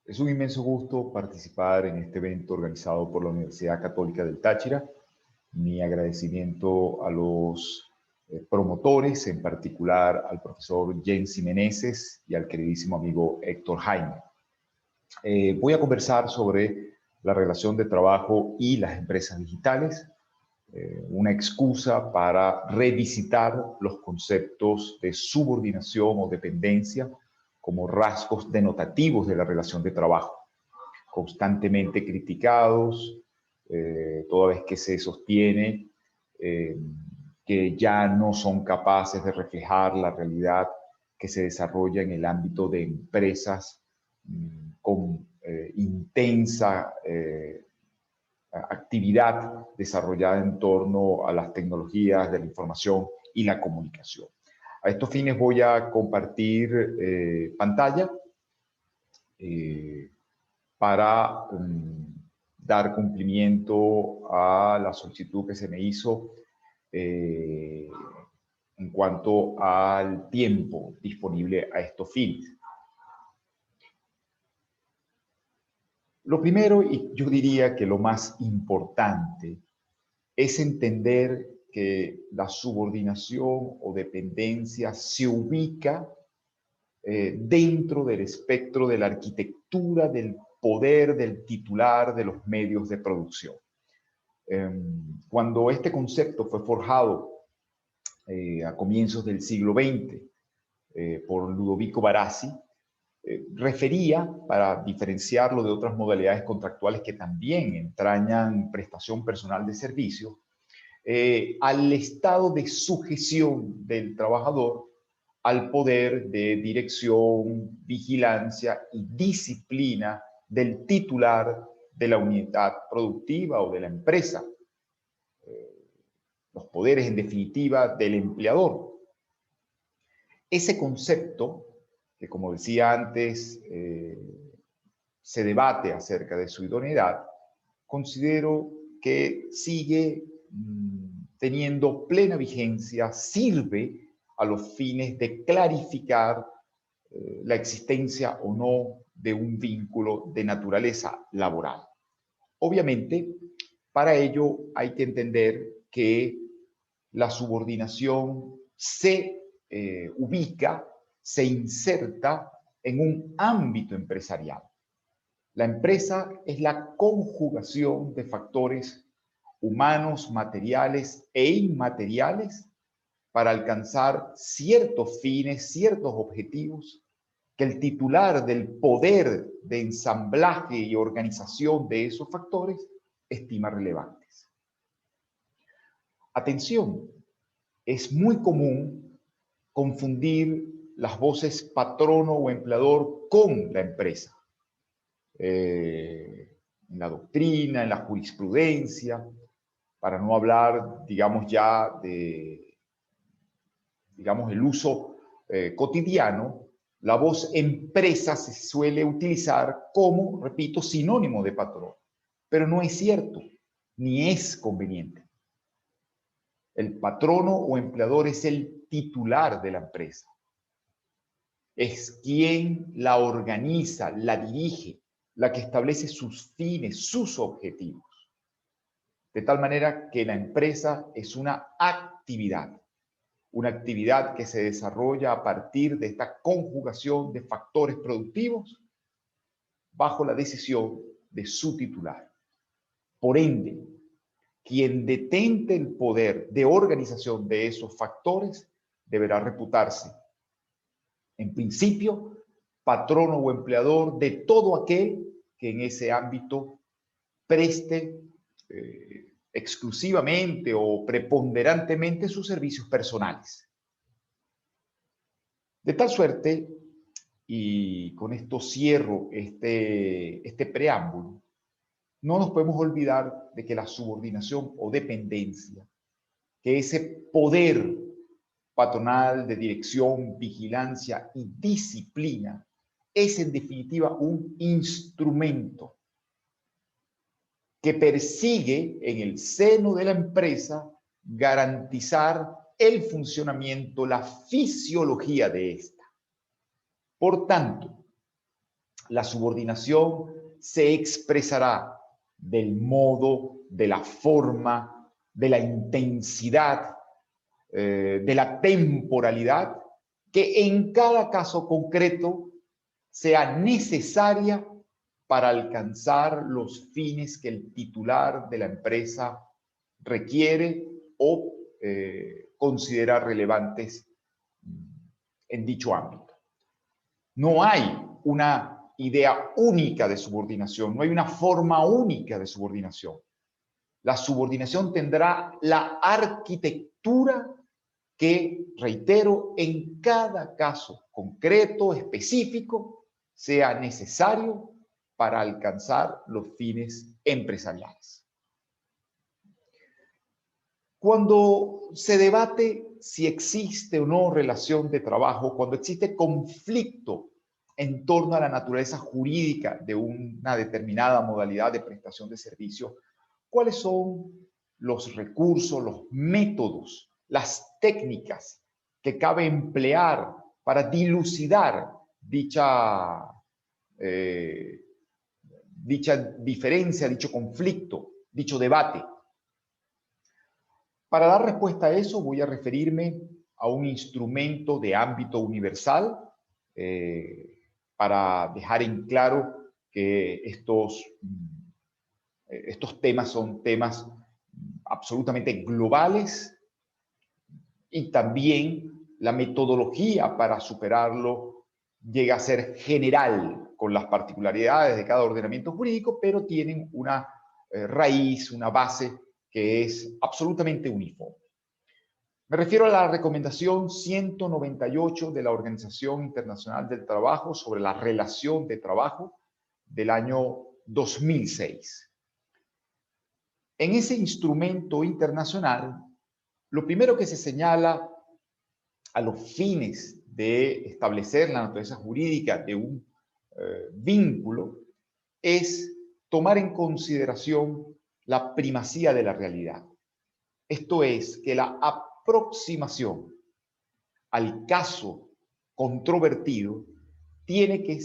Es un inmenso gusto participar en este evento organizado por la Universidad Católica del Táchira. Mi agradecimiento a los promotores, en particular al profesor Jensi Meneses y al queridísimo amigo Héctor Jaime. Voy a conversar sobre la relación de trabajo y las empresas digitales, una excusa para revisitar los conceptos de subordinación o dependencia como rasgos denotativos de la relación de trabajo, constantemente criticados, toda vez que se sostiene que ya no son capaces de reflejar la realidad que se desarrolla en el ámbito de empresas con intensa actividad desarrollada en torno a las tecnologías de la información y la comunicación. A estos fines voy a compartir pantalla para dar cumplimiento a la solicitud que se me hizo en cuanto al tiempo disponible a estos fines. Lo primero, y yo diría que lo más importante, es entender que la subordinación o dependencia se ubica dentro del espectro de la arquitectura del poder del titular de los medios de producción. Cuando este concepto fue forjado a comienzos del siglo XX por Ludovico Barassi, refería, para diferenciarlo de otras modalidades contractuales que también entrañan prestación personal de servicio, al estado de sujeción del trabajador al poder de dirección, vigilancia y disciplina del titular de la unidad productiva o de la empresa. Los poderes, en definitiva, del empleador. Ese concepto, que como decía antes, se debate acerca de su idoneidad, considero que sigue teniendo plena vigencia, sirve a los fines de clarificar la existencia o no de un vínculo de naturaleza laboral. Obviamente, para ello hay que entender que la subordinación se ubica, se inserta en un ámbito empresarial. La empresa es la conjugación de factores humanos, materiales e inmateriales para alcanzar ciertos fines, ciertos objetivos que el titular del poder de ensamblaje y organización de esos factores estima relevantes. Atención, es muy común confundir las voces patrono o empleador con la empresa. En la doctrina, en la jurisprudencia, para no hablar, digamos, ya de, digamos, el uso cotidiano, la voz empresa se suele utilizar como, repito, sinónimo de patrón. Pero no es cierto, ni es conveniente. El patrono o empleador es el titular de la empresa. Es quien la organiza, la dirige, la que establece sus fines, sus objetivos. De tal manera que la empresa es una actividad que se desarrolla a partir de esta conjugación de factores productivos bajo la decisión de su titular. Por ende, quien detente el poder de organización de esos factores deberá reputarse, en principio, patrono o empleador de todo aquel que en ese ámbito preste exclusivamente o preponderantemente sus servicios personales. De tal suerte, y con esto cierro este preámbulo, no nos podemos olvidar de que la subordinación o dependencia, que ese poder patronal de dirección, vigilancia y disciplina, es en definitiva un instrumento que persigue en el seno de la empresa garantizar el funcionamiento, la fisiología de esta. Por tanto, La subordinación se expresará del modo, de la forma, de la intensidad, de la temporalidad, que en cada caso concreto sea necesaria para alcanzar los fines que el titular de la empresa requiere o considera relevantes en dicho ámbito. No hay una idea única de subordinación, no hay una forma única de subordinación. La subordinación tendrá la arquitectura que, reitero, en cada caso concreto, específico, sea necesario para alcanzar los fines empresariales. Cuando se debate si existe o no relación de trabajo, cuando existe conflicto en torno a la naturaleza jurídica de una determinada modalidad de prestación de servicio, ¿cuáles son los recursos, los métodos, las técnicas que cabe emplear para dilucidar dicha diferencia, dicho conflicto, dicho debate? Para dar respuesta a eso voy a referirme a un instrumento de ámbito universal para dejar en claro que estos temas son temas absolutamente globales y también la metodología para superarlo llega a ser general con las particularidades de cada ordenamiento jurídico, pero tienen una raíz, una base que es absolutamente uniforme. Me refiero a la recomendación 198 de la Organización Internacional del Trabajo sobre la relación de trabajo del año 2006. En ese instrumento internacional, lo primero que se señala a los fines de establecer la naturaleza jurídica de un vínculo es tomar en consideración la primacía de la realidad. Esto es, que la aproximación al caso controvertido tiene que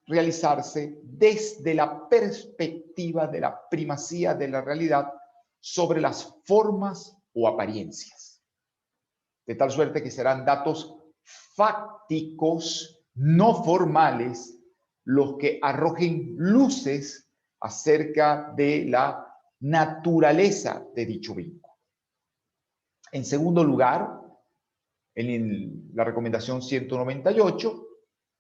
realizarse desde la perspectiva de la primacía de la realidad sobre las formas o apariencias. De tal suerte que serán datos fácticos, no formales, los que arrojen luces acerca de la naturaleza de dicho vínculo. En segundo lugar, en la recomendación 198,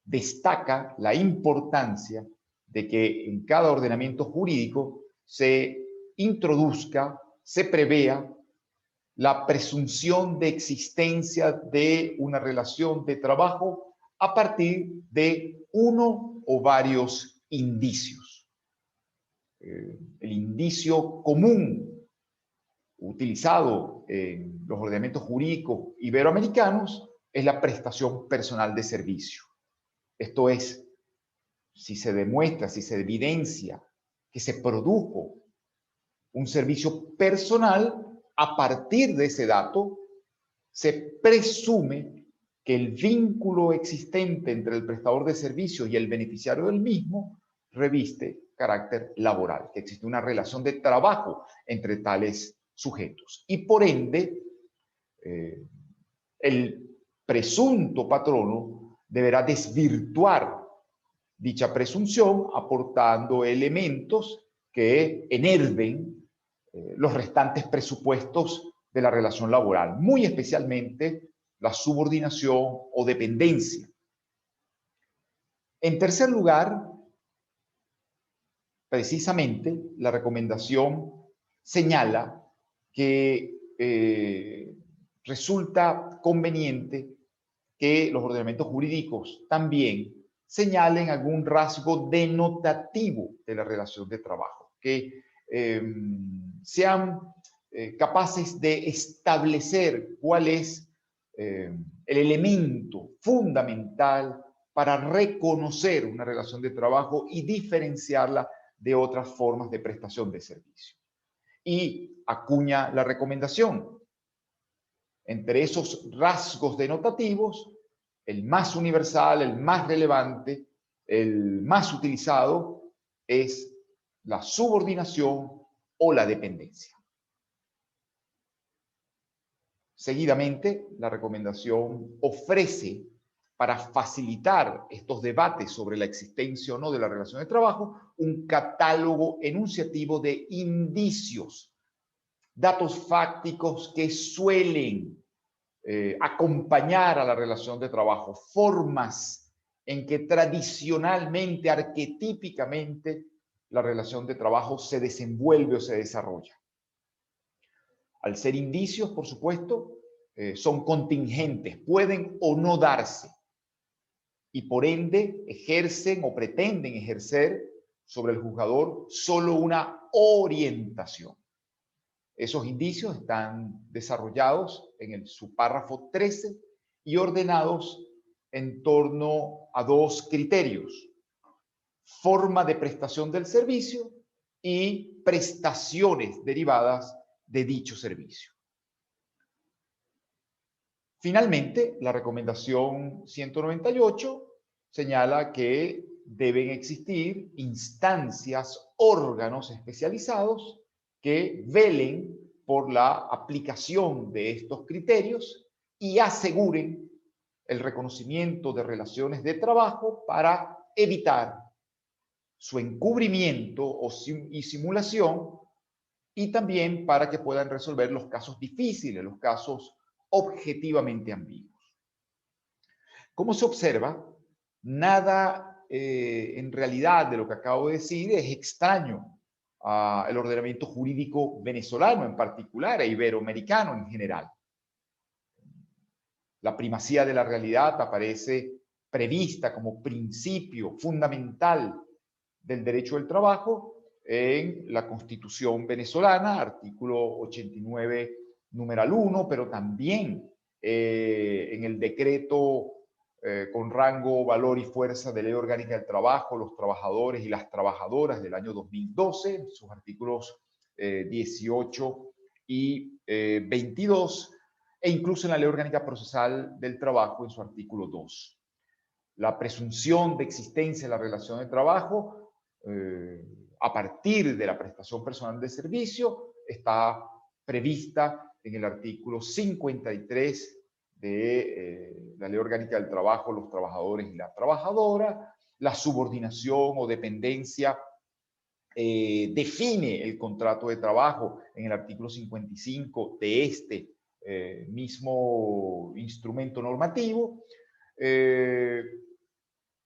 destaca la importancia de que en cada ordenamiento jurídico se introduzca, se prevea la presunción de existencia de una relación de trabajo a partir de uno o varios indicios. El indicio común utilizado en los ordenamientos jurídicos iberoamericanos es la prestación personal de servicio. Esto es, si se demuestra, si se evidencia que se produjo un servicio personal, a partir de ese dato se presume que el vínculo existente entre el prestador de servicios y el beneficiario del mismo reviste carácter laboral, que existe una relación de trabajo entre tales sujetos. Y por ende, el presunto patrono deberá desvirtuar dicha presunción aportando elementos que enerven los restantes presupuestos de la relación laboral, muy especialmente la subordinación o dependencia. En tercer lugar, precisamente, la recomendación señala que resulta conveniente que los ordenamientos jurídicos también señalen algún rasgo denotativo de la relación de trabajo, que sean capaces de establecer cuál es el elemento fundamental para reconocer una relación de trabajo y diferenciarla de otras formas de prestación de servicio. Y acuña la recomendación. Entre esos rasgos denotativos, el más universal, el más relevante, El más utilizado es la subordinación o la dependencia. Seguidamente, la recomendación ofrece, para facilitar estos debates sobre la existencia o no de la relación de trabajo, un catálogo enunciativo de indicios, datos fácticos que suelen acompañar a la relación de trabajo, formas en que tradicionalmente, arquetípicamente, la relación de trabajo se desenvuelve o se desarrolla. Al ser indicios, por supuesto, son contingentes, pueden o no darse, y por ende ejercen o pretenden ejercer sobre el juzgador solo una orientación. Esos indicios están desarrollados en el subpárrafo 13 y ordenados en torno a dos criterios: forma de prestación del servicio y prestaciones derivadas de dicho servicio. Finalmente, la recomendación 198 señala que deben existir instancias, órganos especializados que velen por la aplicación de estos criterios y aseguren el reconocimiento de relaciones de trabajo para evitar su encubrimiento y simulación, y también para que puedan resolver los casos difíciles, los casos objetivamente ambiguos. Como se observa, nada en realidad de lo que acabo de decir es extraño al ordenamiento jurídico venezolano en particular e iberoamericano en general. La primacía de la realidad aparece prevista como principio fundamental del derecho del trabajo en la Constitución venezolana, artículo 89, numeral 1, pero también en el decreto con rango, valor y fuerza de Ley Orgánica del Trabajo, los trabajadores y las trabajadoras del año 2012, sus artículos 18 y 22, e incluso en la Ley Orgánica Procesal del Trabajo en su artículo 2. La presunción de existencia de la relación de trabajo a partir de la prestación personal de servicio está prevista en el artículo 53 de la Ley Orgánica del Trabajo, los trabajadores y la trabajadora. La subordinación o dependencia define el contrato de trabajo en el artículo 55 de este mismo instrumento normativo.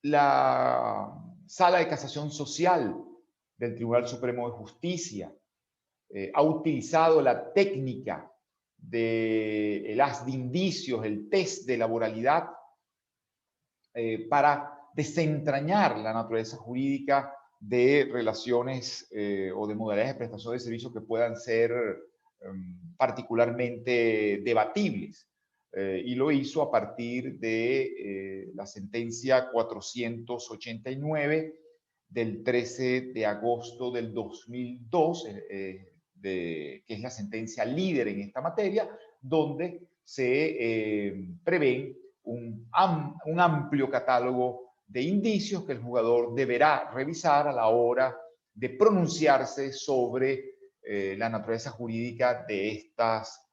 La Sala de Casación Social del Tribunal Supremo de Justicia ha utilizado la técnica del haz de indicios, el test de laboralidad, para desentrañar la naturaleza jurídica de relaciones o de modalidades de prestación de servicios que puedan ser particularmente debatibles. Y lo hizo a partir de la sentencia 489 del 13 de agosto del 2002, que es la sentencia líder en esta materia, donde se prevén un amplio catálogo de indicios que el jugador deberá revisar a la hora de pronunciarse sobre la naturaleza jurídica de estas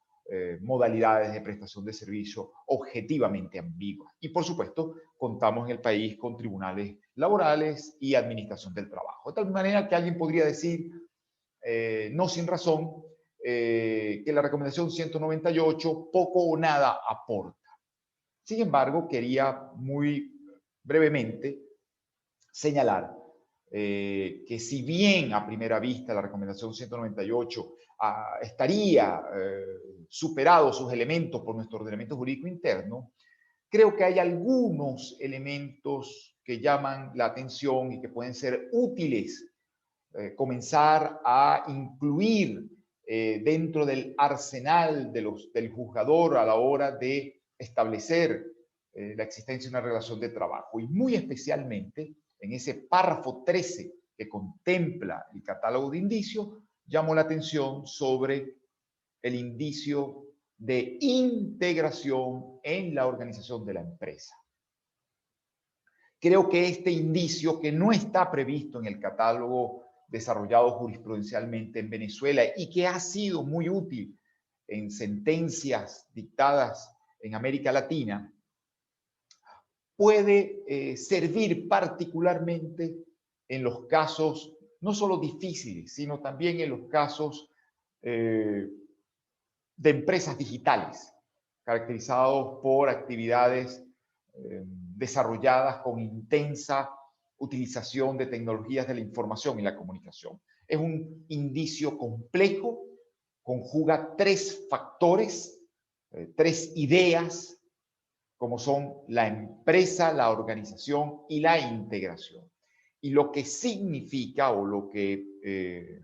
modalidades de prestación de servicio objetivamente ambiguas. Y por supuesto, contamos en el país con tribunales laborales y administración del trabajo. De tal manera que alguien podría decir, no sin razón, que la recomendación 198 poco o nada aporta. Sin embargo, quería muy brevemente señalar que si bien a primera vista la recomendación 198 estaría superado sus elementos por nuestro ordenamiento jurídico interno, creo que hay algunos elementos que llaman la atención y que pueden ser útiles comenzar a incluir dentro del arsenal del juzgador a la hora de establecer la existencia de una relación de trabajo, y muy especialmente en ese párrafo 13 que contempla el catálogo de indicios, llamo la atención sobre el indicio de integración en la organización de la empresa. creo que este indicio, que no está previsto en el catálogo desarrollado jurisprudencialmente en Venezuela y que ha sido muy útil en sentencias dictadas en América Latina, puede servir particularmente en los casos no solo difíciles, sino también en los casos de empresas digitales, caracterizados por actividades desarrolladas con intensa utilización de tecnologías de la información y la comunicación. Es un indicio complejo, conjuga tres factores, tres ideas, como son la empresa, la organización y la integración. Y lo que significa, o lo que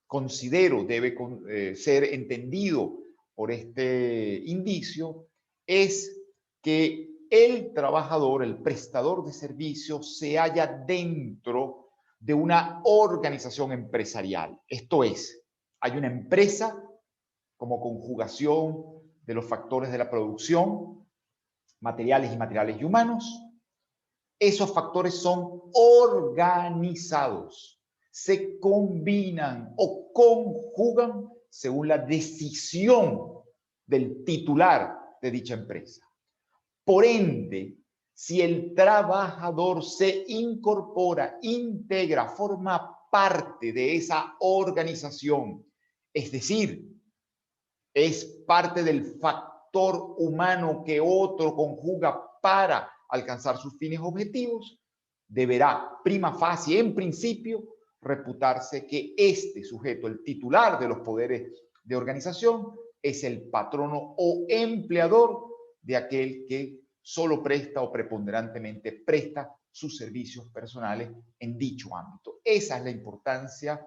considero debe ser entendido por este indicio, es que el trabajador, el prestador de servicios, se halla dentro de una organización empresarial. Esto es, hay una empresa como conjugación de los factores de la producción, materiales y humanos. Esos factores son organizados, se combinan o conjugan según la decisión del titular de dicha empresa. Por ende, si el trabajador se incorpora, integra, forma parte de esa organización, es decir, es parte del factor humano que otro conjuga para alcanzar sus fines objetivos, deberá prima facie, en principio, reputarse que este sujeto, el titular de los poderes de organización, es el patrono o empleador de aquel que solo presta o preponderantemente presta sus servicios personales en dicho ámbito. Esa es la importancia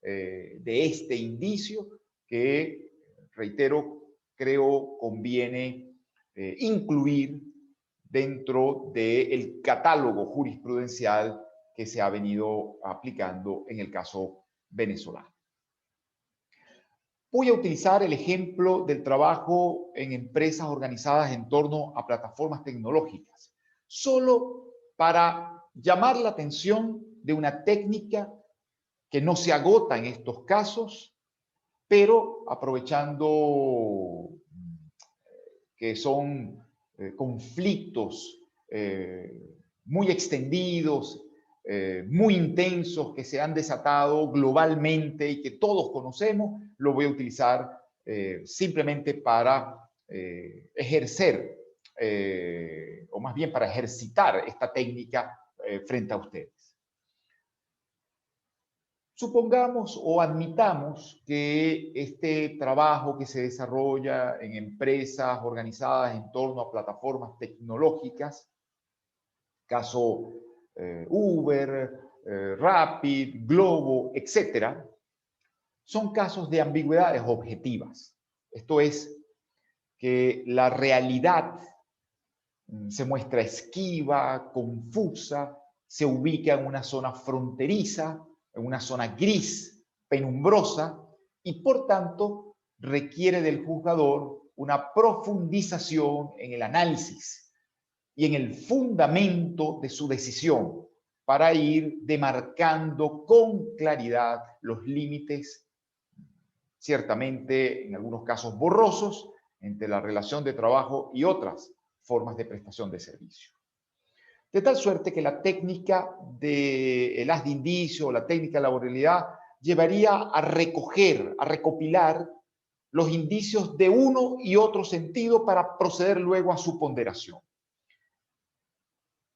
de este indicio que, reitero, creo conviene incluir dentro del catálogo jurisprudencial que se ha venido aplicando en el caso venezolano. Voy a utilizar el ejemplo del trabajo en empresas organizadas en torno a plataformas tecnológicas, solo para llamar la atención de una técnica que no se agota en estos casos, pero aprovechando que son conflictos muy extendidos, muy intensos, que se han desatado globalmente y que todos conocemos, lo voy a utilizar simplemente para ejercer, o más bien para ejercitar esta técnica frente a ustedes. Supongamos o admitamos que este trabajo que se desarrolla en empresas organizadas en torno a plataformas tecnológicas, caso Uber, Rapid, Globo, etcétera, son casos de ambigüedades objetivas. Esto es, que la realidad se muestra esquiva, confusa, se ubica en una zona fronteriza, en una zona gris, penumbrosa, y por tanto requiere del juzgador una profundización en el análisis y en el fundamento de su decisión para ir demarcando con claridad los límites, ciertamente en algunos casos borrosos, entre la relación de trabajo y otras formas de prestación de servicio. De tal suerte que la técnica del haz de indicio o la técnica de la laboralidad llevaría a recoger, a recopilar los indicios de uno y otro sentido para proceder luego a su ponderación.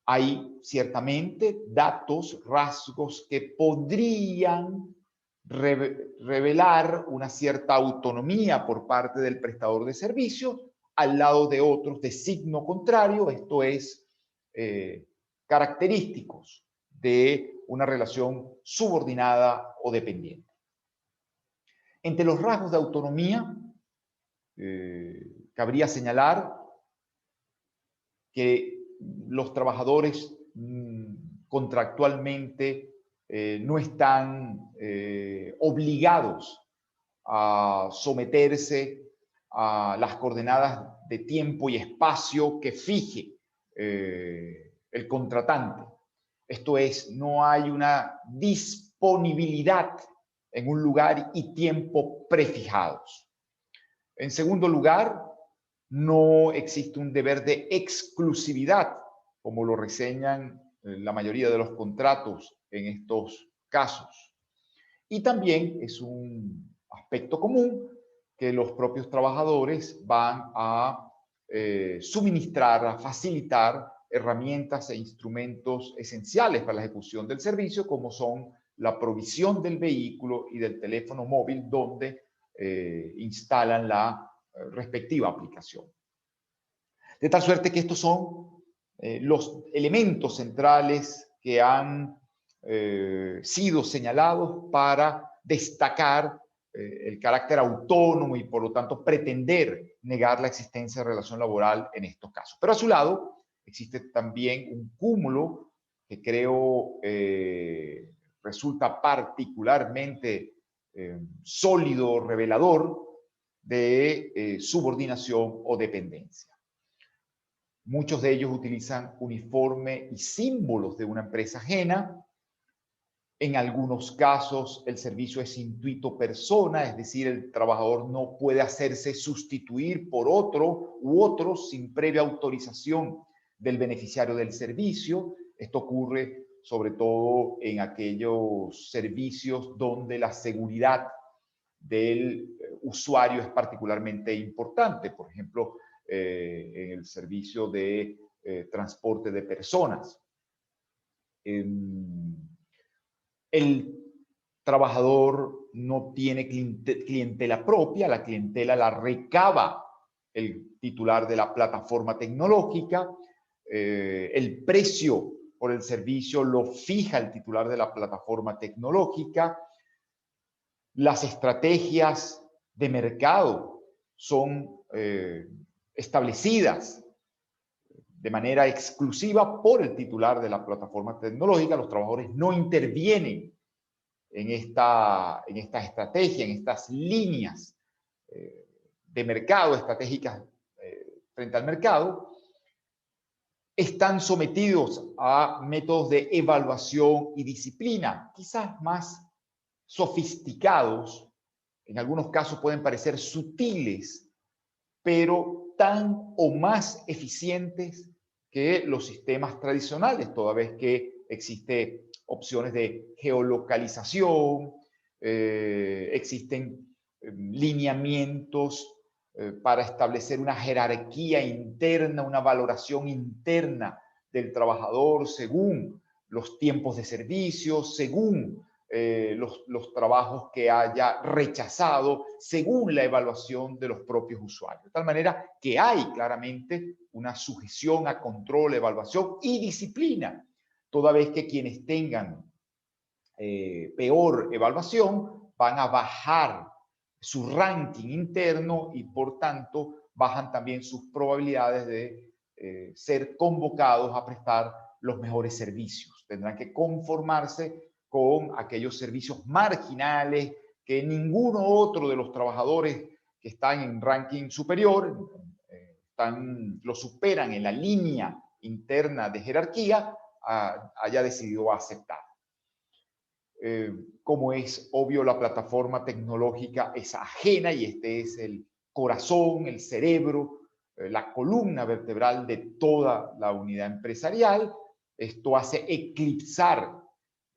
Hay ciertamente datos, rasgos que podrían revelar una cierta autonomía por parte del prestador de servicios al lado de otros de signo contrario, esto es, característicos de una relación subordinada o dependiente. Entre los rasgos de autonomía, cabría señalar que los trabajadores contractualmente no están obligados a someterse a las coordenadas de tiempo y espacio que fije el contratante. Esto es, no hay una disponibilidad en un lugar y tiempo prefijados. En segundo lugar, no existe un deber de exclusividad, como lo reseñan la mayoría de los contratos en estos casos. Y también es un aspecto común que los propios trabajadores van a suministrar, a facilitar herramientas e instrumentos esenciales para la ejecución del servicio, como son la provisión del vehículo y del teléfono móvil donde instalan la respectiva aplicación. De tal suerte que estos son los elementos centrales que han sido señalados para destacar el carácter autónomo y por lo tanto pretender negar la existencia de relación laboral en estos casos. Pero a su lado existe también un cúmulo que creo resulta particularmente sólido, revelador de subordinación o dependencia. Muchos de ellos utilizan uniforme y símbolos de una empresa ajena. En algunos casos el servicio es intuito persona, es decir, el trabajador no puede hacerse sustituir por otro u otros sin previa autorización del beneficiario del servicio. Esto ocurre sobre todo en aquellos servicios donde la seguridad del usuario es particularmente importante. Por ejemplo, en el servicio de transporte de personas. El trabajador no tiene clientela propia, la clientela la recaba el titular de la plataforma tecnológica, el precio por el servicio lo fija el titular de la plataforma tecnológica, las estrategias de mercado son establecidas de manera exclusiva por el titular de la plataforma tecnológica. Los trabajadores no intervienen en esta estrategia, en estas líneas de mercado, estratégicas frente al mercado. Están sometidos a métodos de evaluación y disciplina, quizás más sofisticados, en algunos casos pueden parecer sutiles, pero tan o más eficientes que los sistemas tradicionales, toda vez que existen opciones de geolocalización, existen lineamientos para establecer una jerarquía interna, una valoración interna del trabajador según los tiempos de servicio, según los trabajos que haya rechazado, según la evaluación de los propios usuarios. De tal manera que hay claramente una sujeción a control, evaluación y disciplina, toda vez que quienes tengan peor evaluación van a bajar su ranking interno y por tanto bajan también sus probabilidades de ser convocados a prestar los mejores servicios. Tendrán que conformarse con aquellos servicios marginales que ninguno otro de los trabajadores que están en ranking superior, lo superan en la línea interna de jerarquía, haya decidido aceptar. Como es obvio, la plataforma tecnológica es ajena y este es el corazón, el cerebro, la columna vertebral de toda la unidad empresarial. Esto hace eclipsar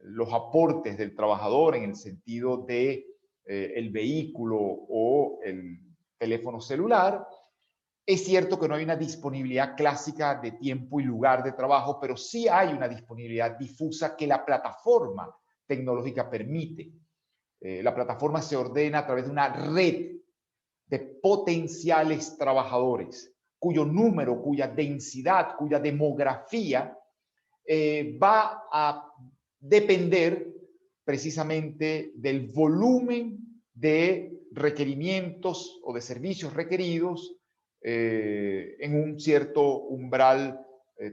los aportes del trabajador en el sentido de el vehículo o el teléfono celular. Es cierto que no hay una disponibilidad clásica de tiempo y lugar de trabajo, pero sí hay una disponibilidad difusa que la plataforma tecnológica permite. La plataforma se ordena a través de una red de potenciales trabajadores, cuyo número, cuya densidad, cuya demografía va a depender precisamente del volumen de requerimientos o de servicios requeridos en un cierto umbral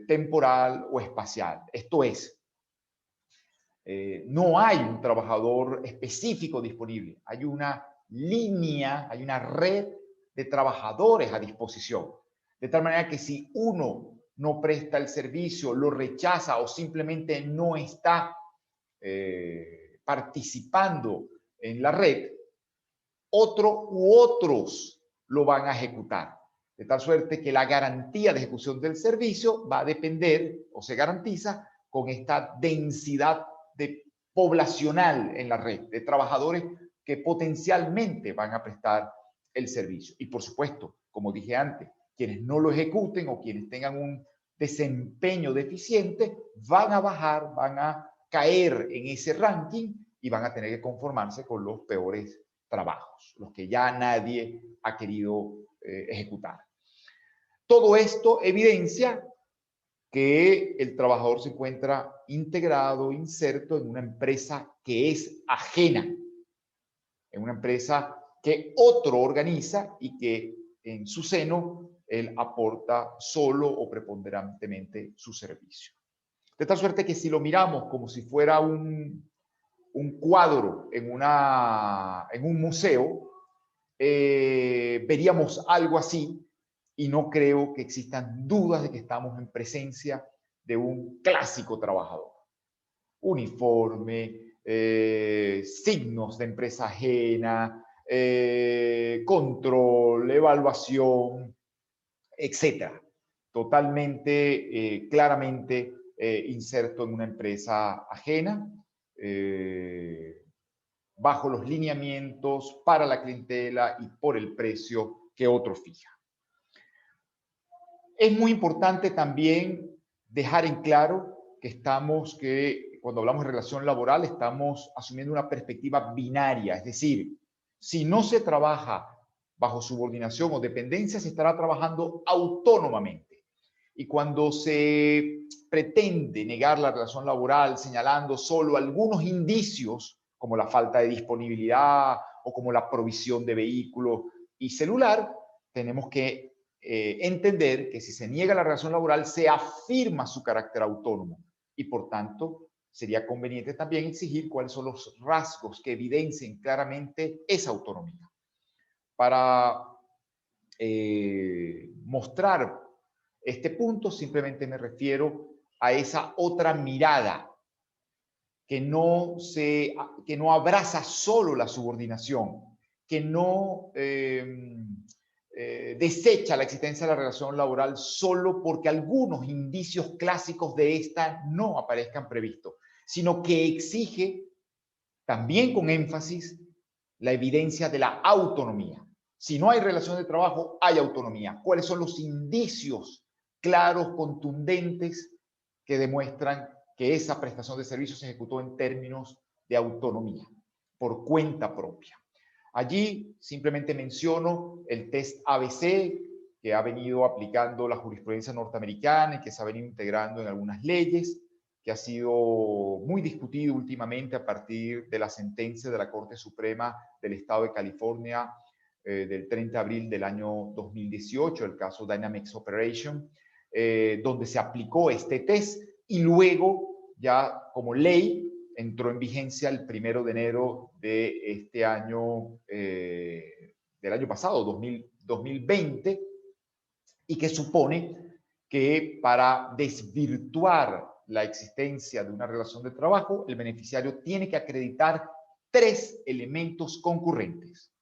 temporal o espacial. Esto es, no hay un trabajador específico disponible, hay una línea, hay una red de trabajadores a disposición. De tal manera que si uno no presta el servicio, lo rechaza o simplemente no está participando en la red, otro u otros lo van a ejecutar. De tal suerte que la garantía de ejecución del servicio va a depender o se garantiza con esta densidad poblacional en la red, de trabajadores que potencialmente van a prestar el servicio. Y por supuesto, como dije antes, quienes no lo ejecuten o quienes tengan un desempeño deficiente van a bajar, van a caer en ese ranking y van a tener que conformarse con los peores trabajos, los que ya nadie ha querido ejecutar. Todo esto evidencia que el trabajador se encuentra integrado, inserto en una empresa que es ajena, en una empresa que otro organiza y que en su seno él aporta solo o preponderantemente su servicio. De tal suerte que si lo miramos como si fuera un cuadro en un museo, veríamos algo así y no creo que existan dudas de que estamos en presencia de un clásico trabajador. Uniforme, signos de empresa ajena, control, evaluación, etcétera. Totalmente, claramente inserto en una empresa ajena, bajo los lineamientos para la clientela y por el precio que otro fija. Es muy importante también dejar en claro que cuando hablamos de relación laboral, estamos asumiendo una perspectiva binaria, es decir, si no se trabaja bajo subordinación o dependencia, se estará trabajando autónomamente. Y cuando se pretende negar la relación laboral señalando solo algunos indicios, como la falta de disponibilidad o como la provisión de vehículo y celular, tenemos que entender que si se niega la relación laboral, se afirma su carácter autónomo y por tanto sería conveniente también exigir cuáles son los rasgos que evidencien claramente esa autonomía. Para mostrar este punto, simplemente me refiero a esa otra mirada que no abraza solo la subordinación, que no desecha la existencia de la relación laboral solo porque algunos indicios clásicos de esta no aparezcan previstos, sino que exige también con énfasis la evidencia de la autonomía. Si no hay relación de trabajo, hay autonomía. ¿Cuáles son los indicios claros, contundentes, que demuestran que esa prestación de servicios se ejecutó en términos de autonomía, por cuenta propia? Allí simplemente menciono el test ABC, que ha venido aplicando la jurisprudencia norteamericana y que se ha venido integrando en algunas leyes, que ha sido muy discutido últimamente a partir de la sentencia de la Corte Suprema del Estado de California del 30 de abril del año 2018, el caso Dynamics Operation, donde se aplicó este test y luego ya como ley entró en vigencia el 1 de enero de este año, del año pasado, 2020, y que supone que para desvirtuar la existencia de una relación de trabajo, el beneficiario tiene que acreditar 3 elementos concurrentes.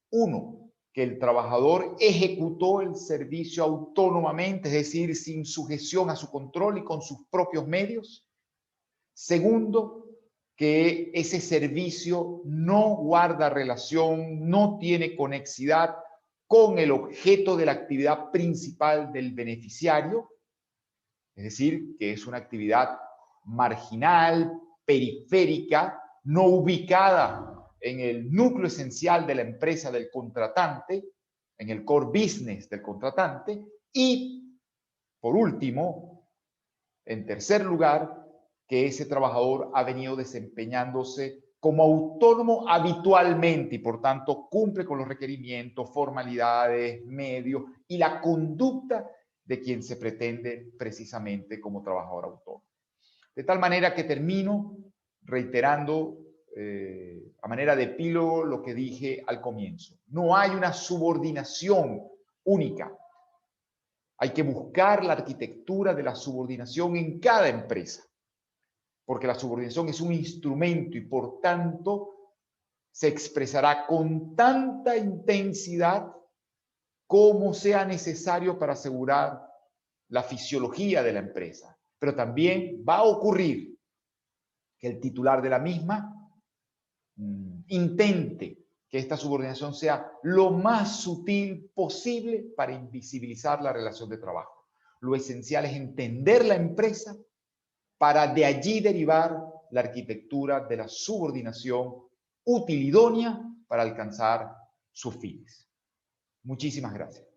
1, que el trabajador ejecutó el servicio autónomamente, es decir, sin sujeción a su control y con sus propios medios. Segundo, que ese servicio no guarda relación, no tiene conexidad con el objeto de la actividad principal del beneficiario, es decir, que es una actividad marginal, periférica, no ubicada en el núcleo esencial de la empresa del contratante, en el core business del contratante, y, por último, en tercer lugar, que ese trabajador ha venido desempeñándose como autónomo habitualmente y por tanto cumple con los requerimientos, formalidades, medios y la conducta de quien se pretende precisamente como trabajador autónomo. De tal manera que termino reiterando a manera de epílogo lo que dije al comienzo. No hay una subordinación única. Hay que buscar la arquitectura de la subordinación en cada empresa, porque la subordinación es un instrumento y por tanto se expresará con tanta intensidad como sea necesario para asegurar la fisiología de la empresa. Pero también va a ocurrir que el titular de la misma intente que esta subordinación sea lo más sutil posible para invisibilizar la relación de trabajo. Lo esencial es entender la empresa para de allí derivar la arquitectura de la subordinación útil y idónea para alcanzar sus fines. Muchísimas gracias.